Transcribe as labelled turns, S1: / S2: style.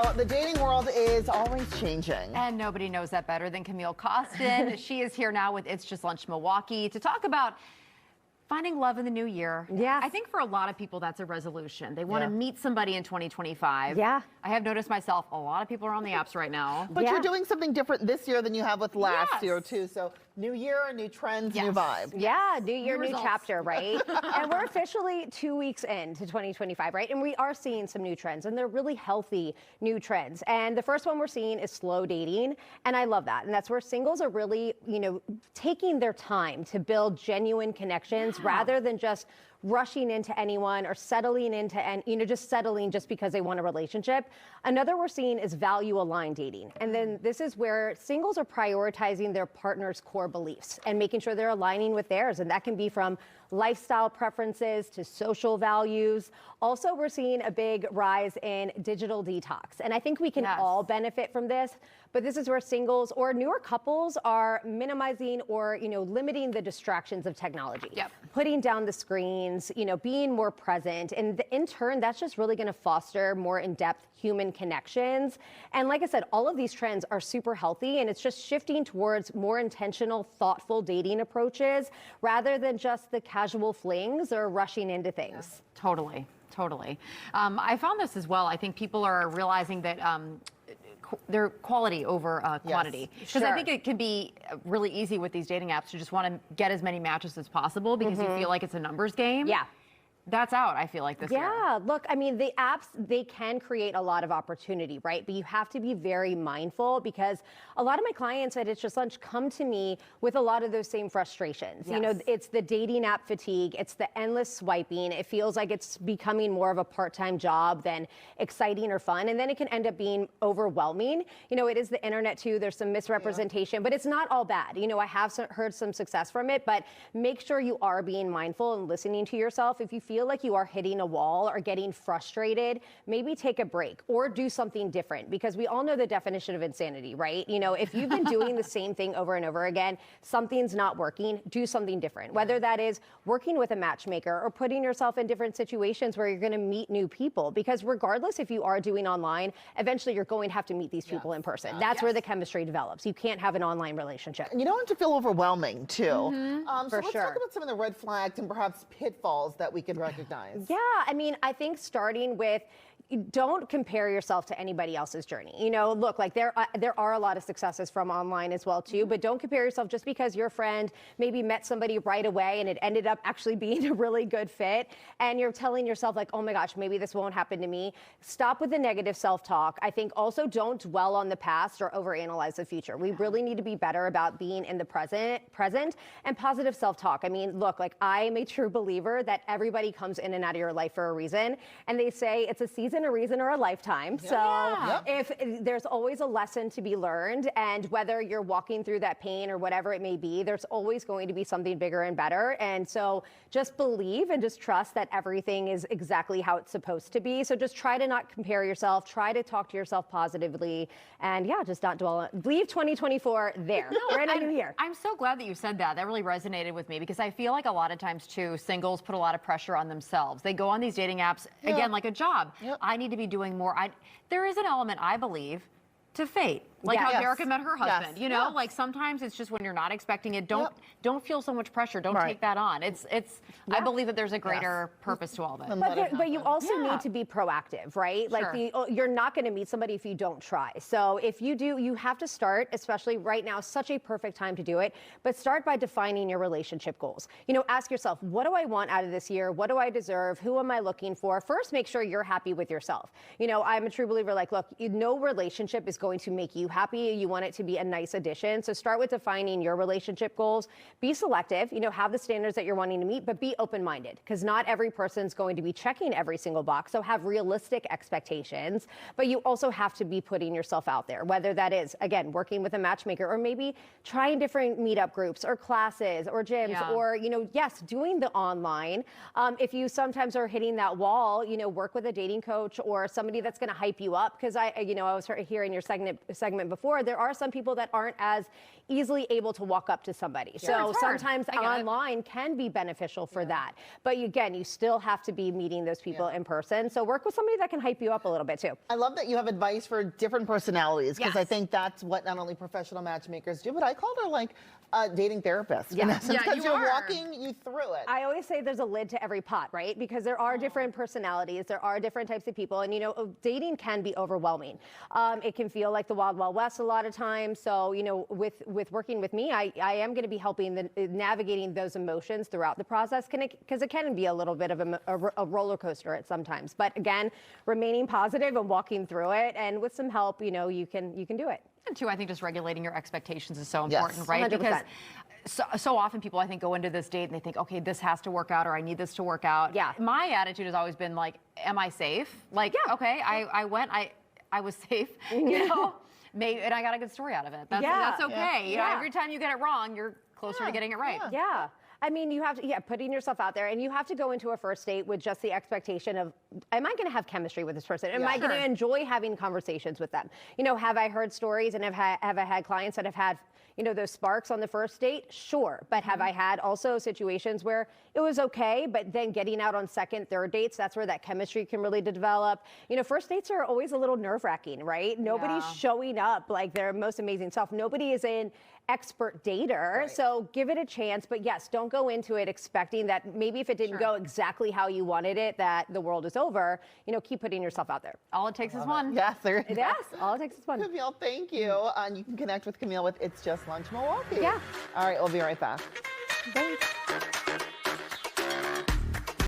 S1: So the dating world is always changing.
S2: And nobody knows that better than Camille Kostin. She is here now with It's Just Lunch Milwaukee to talk about finding love in the new year.
S3: Yeah.
S2: I think for a lot of people, that's a resolution. They want to meet somebody in 2025.
S3: Yeah.
S2: I have noticed myself, a lot of people are on the apps right now.
S1: But you're doing something different this year than you have with last year, too. So new year, new trends, new vibe.
S3: Yeah, new year, new
S2: results.
S3: chapter, right? And we're officially 2 weeks into 2025, right? And we are seeing some new trends, and they're really healthy new trends. And the first one we're seeing is slow dating, and I love that. And that's where singles are really, taking their time to build genuine connections rather than just rushing into anyone or settling into, and just settling just because they want a relationship. Another we're seeing is value aligned dating. And then this is where singles are prioritizing their partner's core beliefs and making sure they're aligning with theirs. And that can be from lifestyle preferences to social values. Also, we're seeing a big rise in digital detox. And I think we can all benefit from this, but this is where singles or newer couples are minimizing or, limiting the distractions of technology. Putting down the screens, being more present. And in turn, that's just really going to foster more in-depth human connections. And like I said, all of these trends are super healthy, and it's just shifting towards more intentional, thoughtful dating approaches rather than just the casual flings or rushing into things.
S2: Totally. I found this as well. I think people are realizing that they're quality over quantity. Because I think it can be really easy with these dating apps to just want to get as many matches as possible because you feel like it's a numbers game. Yeah. That's out, I feel like, this year.
S3: Yeah, look, I mean, the apps, they can create a lot of opportunity, right? But you have to be very mindful because a lot of my clients at It's Just Lunch come to me with a lot of those same frustrations. It's the dating app fatigue, it's the endless swiping. It feels like it's becoming more of a part-time job than exciting or fun. And then it can end up being overwhelming. It is the internet too, there's some misrepresentation, but it's not all bad. I have heard some success from it, but make sure you are being mindful and listening to yourself. If you feel like you are hitting a wall or getting frustrated, maybe take a break or do something different, because we all know the definition of insanity, right? If you've been doing the same thing over and over again, something's not working, do something different. Whether that is working with a matchmaker or putting yourself in different situations where you're going to meet new people, because regardless if you are doing online, eventually you're going to have to meet these people in person. That's where the chemistry develops. You can't have an online relationship.
S1: And you don't have to feel overwhelming, too. So let's
S3: sure.
S1: talk about some of the red flags and perhaps pitfalls that we could recognize.
S3: Yeah, I mean, I think starting with, don't compare yourself to anybody else's journey. Look, like there are a lot of successes from online as well too, but don't compare yourself just because your friend maybe met somebody right away and it ended up actually being a really good fit, and you're telling yourself like, oh my gosh, maybe this won't happen to me. Stop with the negative self-talk. I think also don't dwell on the past or overanalyze the future. We really need to be better about being in the present and positive self-talk. I mean, look, like I am a true believer that everybody comes in and out of your life for a reason, and they say it's a season, a reason, or a lifetime. If there's always a lesson to be learned, and whether you're walking through that pain or whatever it may be, there's always going to be something bigger and better. And so just believe and just trust that everything is exactly how it's supposed to be. So just try to not compare yourself, try to talk to yourself positively, and just not dwell on, leave 2024 there. We're in a new year.
S2: I'm so glad that you said that. That really resonated with me, because I feel like a lot of times too, singles put a lot of pressure on themselves. They go on these dating apps, again, like a job. I need to be doing more. There is an element, I believe, to fate. Like how Erica met her husband. Like sometimes it's just when you're not expecting it, don't feel so much pressure. Don't take that on. I believe that there's a greater purpose to all of it.
S3: But you also need to be proactive, right? Like you're not going to meet somebody if you don't try. So if you do, you have to start, especially right now, such a perfect time to do it, but start by defining your relationship goals. Ask yourself, what do I want out of this year? What do I deserve? Who am I looking for? First, make sure you're happy with yourself. I'm a true believer, like, look, no relationship is going to make you happy. You want it to be a nice addition. So start with defining your relationship goals. Be selective, have the standards that you're wanting to meet, but be open-minded, because not every person's going to be checking every single box. So have realistic expectations, but you also have to be putting yourself out there, whether that is, again, working with a matchmaker, or maybe trying different meetup groups or classes or gyms, or, doing the online. If you sometimes are hitting that wall, work with a dating coach or somebody that's going to hype you up. Because I was hearing your segment segment before, there are some people that aren't as easily able to walk up to somebody. So sometimes online can be beneficial for that. But again, you still have to be meeting those people in person. So work with somebody that can hype you up a little bit too.
S1: I love that you have advice for different personalities, because I think that's what not only professional matchmakers do, but I called her like a dating therapist.
S3: Yeah.
S1: In essence, because
S2: you
S1: you're
S2: are.
S1: walking you through it.
S3: I always say there's a lid to every pot, right? Because there are different personalities, there are different types of people, and dating can be overwhelming. It can feel like the Wild Wild West a lot of times. So with working with me, I am going to be helping navigating those emotions throughout the process, because it can be a little bit of a roller coaster at sometimes. But again, remaining positive and walking through it, and with some help, you can do it.
S2: And two, I think just regulating your expectations is so important, right?
S3: 100%.
S2: Because so often people, I think, go into this date and they think, okay, this has to work out, or I need this to work out.
S3: Yeah.
S2: My attitude has always been like, am I safe? Like, okay, I went, I was safe, maybe, and I got a good story out of it. That's okay. Every time you get it wrong, you're closer to getting it right.
S3: Yeah. I mean, you have to, putting yourself out there, and you have to go into a first date with just the expectation of, am I going to have chemistry with this person? Am I going to enjoy having conversations with them? Have I heard stories and have I had clients that have had, those sparks on the first date? Sure. But have I had also situations where it was okay, but then getting out on second, third dates, that's where that chemistry can really develop. First dates are always a little nerve-wracking, right? Nobody's showing up like their most amazing self. Nobody is an expert dater. So give it a chance. But yes, don't go into it expecting that maybe if it didn't go exactly how you wanted it, that the world is over. Keep putting yourself out there.
S2: All it takes is one.
S1: Yes, there you go.
S3: Yes, all it takes is one.
S1: Camille, thank you. And you can connect with Camille with It's Just Lunch Milwaukee.
S3: Yeah.
S1: All right, we'll be right back.
S3: Thanks.